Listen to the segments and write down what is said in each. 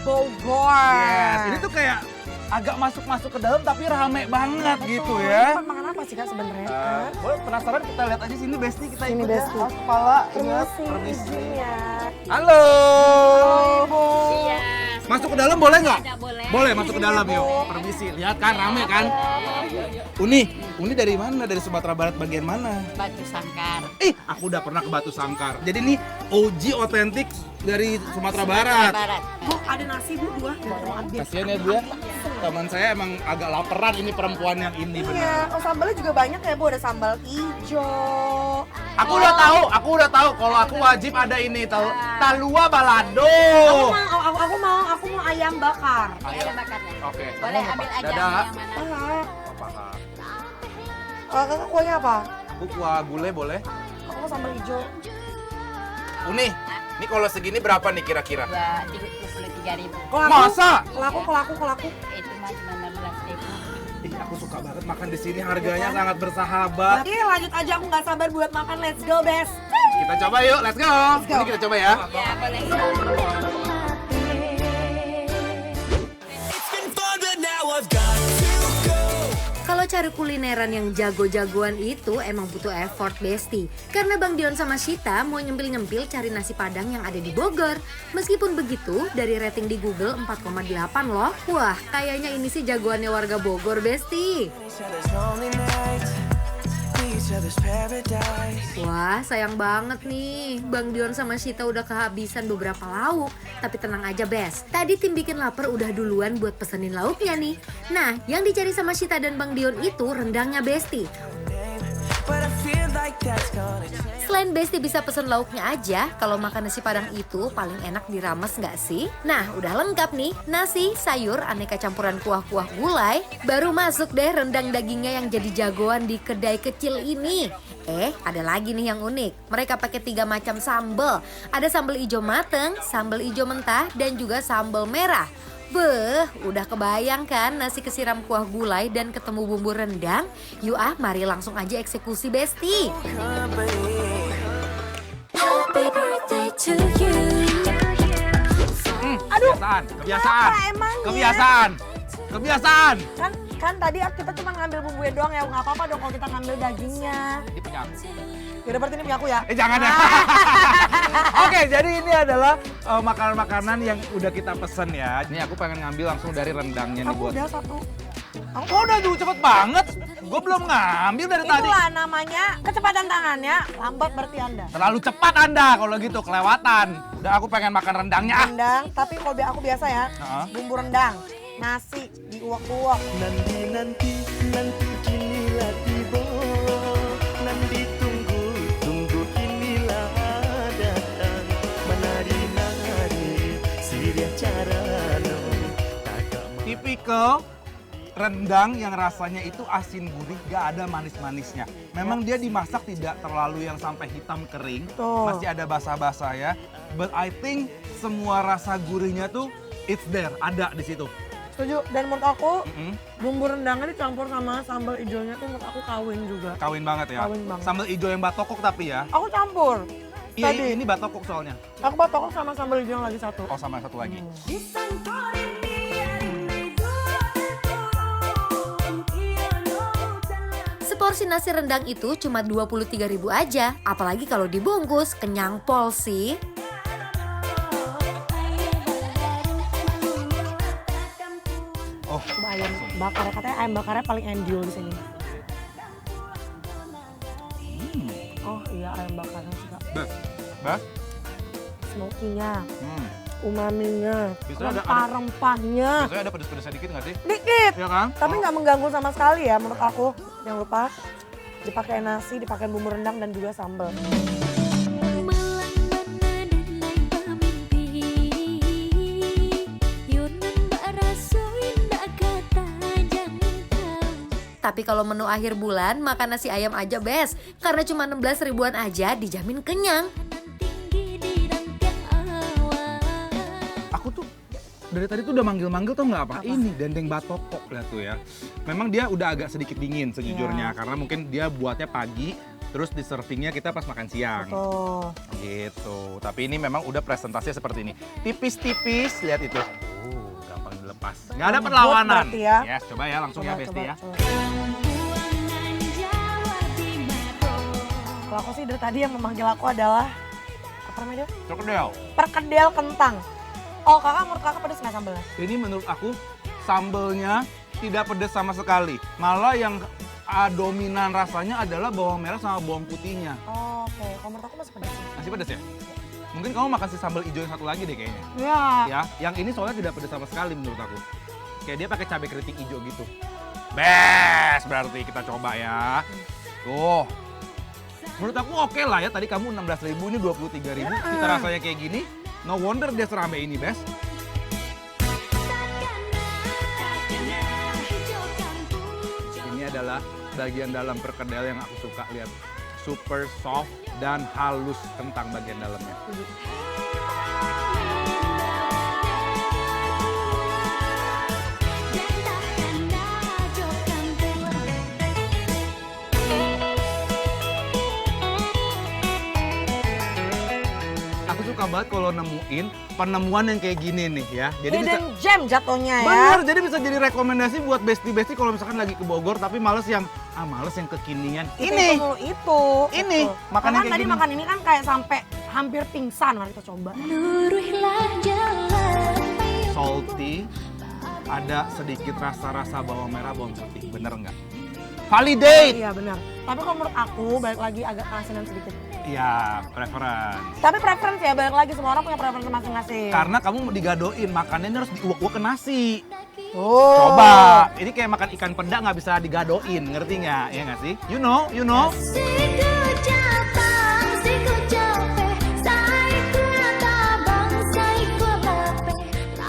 Bogor. Yes, ini tuh kayak agak masuk ke dalam tapi rame banget gitu ya. Ini makan apa sih Kak sebenarnya? Boleh penasaran kita lihat aja sini Besti, kita Sini, ikut ya. Besti. Awas kepala, ingat, Permisi, permisi. izinnya. Halo. Ibu. Iya. Masuk ke dalam boleh nggak? Boleh. Boleh, masuk ke dalam yuk. Permisi, lihat kan rame kan? Uni dari mana? Dari Sumatera Barat bagian mana? Batu Sangkar. Aku udah pernah ke Batu Sangkar. Jadi ini OG otentik dari Sumatera Barat. Bu, ada nasi Bu, dua. Kasian ya dia. Teman saya emang agak laparan ini perempuan yang ini benar. Iya, oh sambalnya juga banyak ya Bu, ada sambal hijau. Aku udah tahu kalau aku wajib ada ini tahu talua balado. Aku mau ayam bakar. Ada bakarnya. Oke. Boleh kamu ambil apa? aja Dadah. yang mana. Kakak kuahnya apa? Aku kuah gulai boleh? Aku mau sambal hijau. Uni, ini kalau segini berapa nih kira-kira? 23.000. Masa? Kelaku. Itu mah cuma 16.000. Aku suka banget makan di sini, harganya sangat bersahabat. Oke, lanjut aja, aku nggak sabar buat makan. Let's go, Bes. Kita coba yuk, let's go. Ini kita coba ya. Ya, boleh. Kalau cari kulineran yang jago-jagoan itu emang butuh effort Besti. Karena Bang Dion sama Shita mau nyempil-nyempil cari nasi Padang yang ada di Bogor. Meskipun begitu, dari rating di Google 4,8 loh. Wah, kayaknya ini sih jagoannya warga Bogor Besti. Wah, sayang banget nih. Bang Dion sama Shita udah kehabisan beberapa lauk. Tapi tenang aja, Bes. Tadi tim bikin lapar udah duluan buat pesenin lauknya nih. Nah, yang dicari sama Shita dan Bang Dion itu rendangnya Besti. Selain Besti bisa pesen lauknya aja, kalau makan nasi Padang itu paling enak dirames nggak sih? Nah, udah lengkap nih, nasi, sayur, aneka campuran kuah-kuah gulai. Baru masuk deh rendang dagingnya yang jadi jagoan di kedai kecil ini. Ada lagi nih yang unik. Mereka pakai 3 macam sambal. Ada sambal ijo mateng, sambal ijo mentah, dan juga sambal merah. Udah kebayang kan nasi kesiram kuah gulai dan ketemu bumbu rendang? Yuk mari langsung aja eksekusi Besti. Aduh, Kebiasaan. emangnya? Kebiasaan. Kan tadi kita cuma ngambil bumbunya doang ya, nggak apa-apa dong kalau kita ngambil dagingnya. Ini punya aku. Yaudah berarti ini punya aku ya. Jangan ya. Oke, jadi ini adalah makanan-makanan yang udah kita pesen ya. Ini aku pengen ngambil langsung dari rendangnya nih Aku buat. udah satu. Oh, udah tuh cepet banget. Gue belum ngambil dari tadi. Itulah namanya kecepatan tangannya, lambat berarti Anda. Terlalu cepat Anda kalau gitu, kelewatan. Udah aku pengen makan rendangnya. Rendang, tapi kalau aku biasa ya, Heeh. bumbu rendang, nasi, diuak-uak. Nanti inilah tiba, nanti tunggu inilah datang, menari siria carano. Tipikal rendang yang rasanya itu asin gurih, gak ada manis-manisnya. Memang dia dimasak tidak terlalu yang sampai hitam kering, Tuh. masih ada basah-basah ya. But I think semua rasa gurihnya tuh it's there, ada di situ. Setuju. Dan menurut aku, Mm-mm. bumbu rendangnya dicampur sama sambal hijaunya tuh menurut aku kawin juga. Kawin banget ya. Kawin banget. Sambal hijau yang batokok tapi ya. Aku campur. Iya, Tadi. ini batokok soalnya. Aku batokok sama sambal hijau yang lagi satu. Oh, sama satu lagi. Seporsi nasi rendang itu cuma 23.000 aja. Apalagi kalau dibungkus, kenyang pol sih. Oh, Coba ayam bakar, katanya ayam bakarnya paling endul di sini. Oh iya, ayam bakarnya juga. Bas. Smoky-nya, Hmm. umaminya, Biasanya ada- rempah-rempahnya. Biasanya ada pedes-pedesnya dikit nggak sih? Dikit, Iya kan? tapi nggak mengganggu sama sekali ya menurut aku. Jangan lupa dipakai nasi, dipakai bumbu rendang dan juga sambal. Tapi kalau menu akhir bulan, makan nasi ayam aja bes. Karena cuma 16 ribuan aja dijamin kenyang. Aku tuh dari tadi tuh udah manggil-manggil tau nggak apa? Ini dendeng batokok lihat tuh ya. Memang dia udah agak sedikit dingin sejujurnya karena mungkin dia buatnya pagi, terus di servingnya kita pas makan siang. Tuh. Gitu. Tapi ini memang udah presentasinya seperti ini. Tipis-tipis, lihat itu. pas. Nggak ada perlawanan. berarti ya. Yes, coba ya langsung ya Besti ya. Kalau aku sih dari tadi yang memanggil aku adalah apa namanya? Krokodil. Perkedel kentang. Oh kakak, menurut kakak pedas nggak sambelnya? Ini menurut aku sambelnya tidak pedas sama sekali. Malah yang dominan rasanya adalah bawang merah sama bawang putihnya. Oh, oke. Kalau menurut aku masih pedas sih. Masih pedas ya? Mungkin kamu makan si sambal hijau yang satu lagi deh kayaknya. Iya. Ya, yang ini soalnya tidak pedas sama sekali menurut aku. Kayak dia pakai cabai keriting hijau gitu. Best berarti kita coba ya. Tuh. Menurut aku oke lah ya. Tadi kamu 16.000 ini 23.000. Kita rasanya kayak gini. No wonder dia serame ini, Best. Ini adalah bagian dalam perkedel yang aku suka lihat. Super soft dan halus kentang bagian dalamnya. Aku suka banget kalau nemuin penemuan yang kayak gini nih ya. Jadi Hidden gem jatuhnya ya. bener, jadi bisa jadi rekomendasi buat besti-besti kalau misalkan lagi ke Bogor tapi males yang kekinian. Ini Ini makan makanan kayak tadi gini. makan ini kan kayak sampai hampir pingsan. Mari kita coba. Salty, ada sedikit rasa-rasa bawang merah, bawang putih. Bener nggak? Validate! Iya benar. Tapi kalau menurut aku balik lagi agak keasinan sedikit. Iya, preference. Tapi preference ya balik lagi semua orang punya preference masing-masing. Karena kamu mau digadoin, makannya ini harus diuak-uak ke nasi. Oh. Coba, ini kayak makan ikan peda nggak bisa digadoin, ngerti nggak? Iya nggak sih? You know?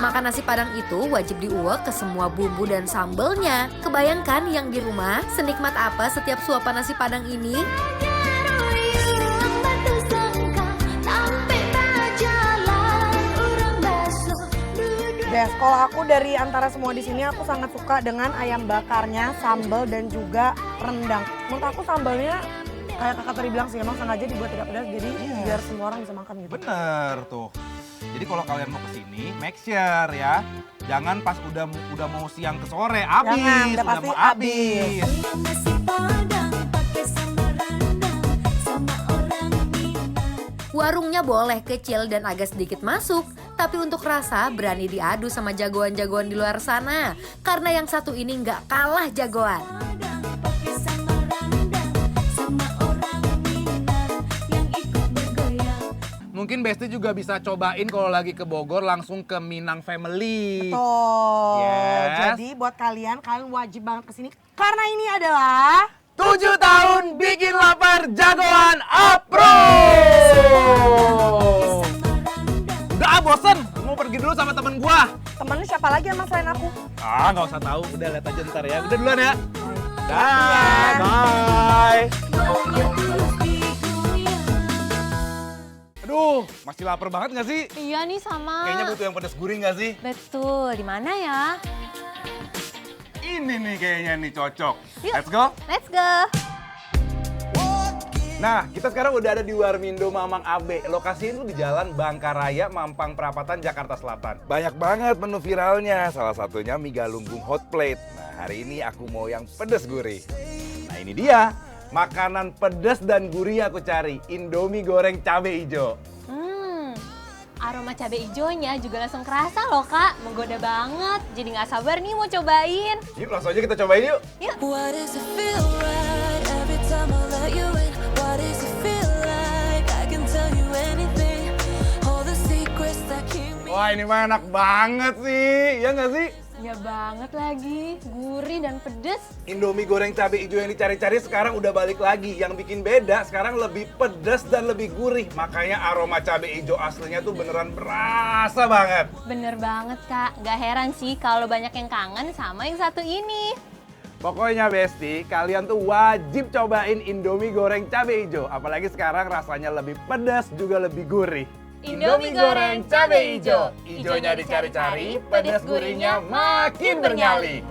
Makan nasi padang itu wajib diuek ke semua bumbu dan sambelnya. Kebayangkan yang di rumah, senikmat apa setiap suapan nasi padang ini? Best, kalau aku dari antara semua di sini aku sangat suka dengan ayam bakarnya, sambal dan juga rendang. Menurut aku sambalnya kayak kakak tadi bilang sih emang sengaja dibuat tidak pedas jadi biar semua orang bisa makan gitu. Bener tuh. Jadi kalau kalian mau kesini, make sure ya. Jangan pas udah mau siang ke sore, habis. Jangan, udah Udah pasti mau habis. Warungnya boleh kecil dan agak sedikit masuk, tapi untuk rasa berani diadu sama jagoan-jagoan di luar sana. Karena yang satu ini nggak kalah jagoan. Mungkin Besti juga bisa cobain kalau lagi ke Bogor langsung ke Minang Family. Tuh. Yes. Jadi buat kalian wajib banget kesini karena ini adalah 7 tahun bikin lapar jagoan approve. Udah bosen, mau pergi dulu sama temen gua. temennya siapa lagi emang selain aku? Nggak usah tahu, udah lihat aja ntar ya. Udah duluan ya. Dah, bye. Aduh, masih lapar banget nggak sih? Iya nih sama. Kayaknya butuh yang pedas gurih nggak sih? Betul, di mana ya? Ini nih kayaknya nih cocok. Yuk. Let's go. Let's go. Nah, kita sekarang udah ada di Warmindo Mamang Abe. Lokasinya itu di Jalan Bangkaraya, Mampang Perapatan, Jakarta Selatan. Banyak banget menu viralnya, salah satunya mie galunggung hot plate. Nah, hari ini aku mau yang pedas gurih. Nah, ini dia. Makanan pedas dan gurih aku cari, Indomie goreng cabe hijau. Aroma cabai hijaunya juga langsung kerasa loh kak, menggoda banget. Jadi nggak sabar nih mau cobain. Yuk, langsung aja kita cobain yuk. Why does it feel right every time I let you in? Why does it feel like I can tell you anything? All the secrets that keep me. Wah, ini mah enak banget sih, ya nggak sih? Ya banget lagi, gurih dan pedes. Indomie goreng cabai hijau yang dicari-cari sekarang udah balik lagi. Yang bikin beda sekarang lebih pedas dan lebih gurih. Makanya aroma cabai hijau aslinya tuh beneran berasa banget. Bener banget kak, nggak heran sih kalau banyak yang kangen sama yang satu ini. Pokoknya Besti, kalian tuh wajib cobain Indomie goreng cabai hijau. Apalagi sekarang rasanya lebih pedas juga lebih gurih. Indomie goreng cabai hijau. Hijaunya dicari-cari, pedas gurihnya makin bernyali.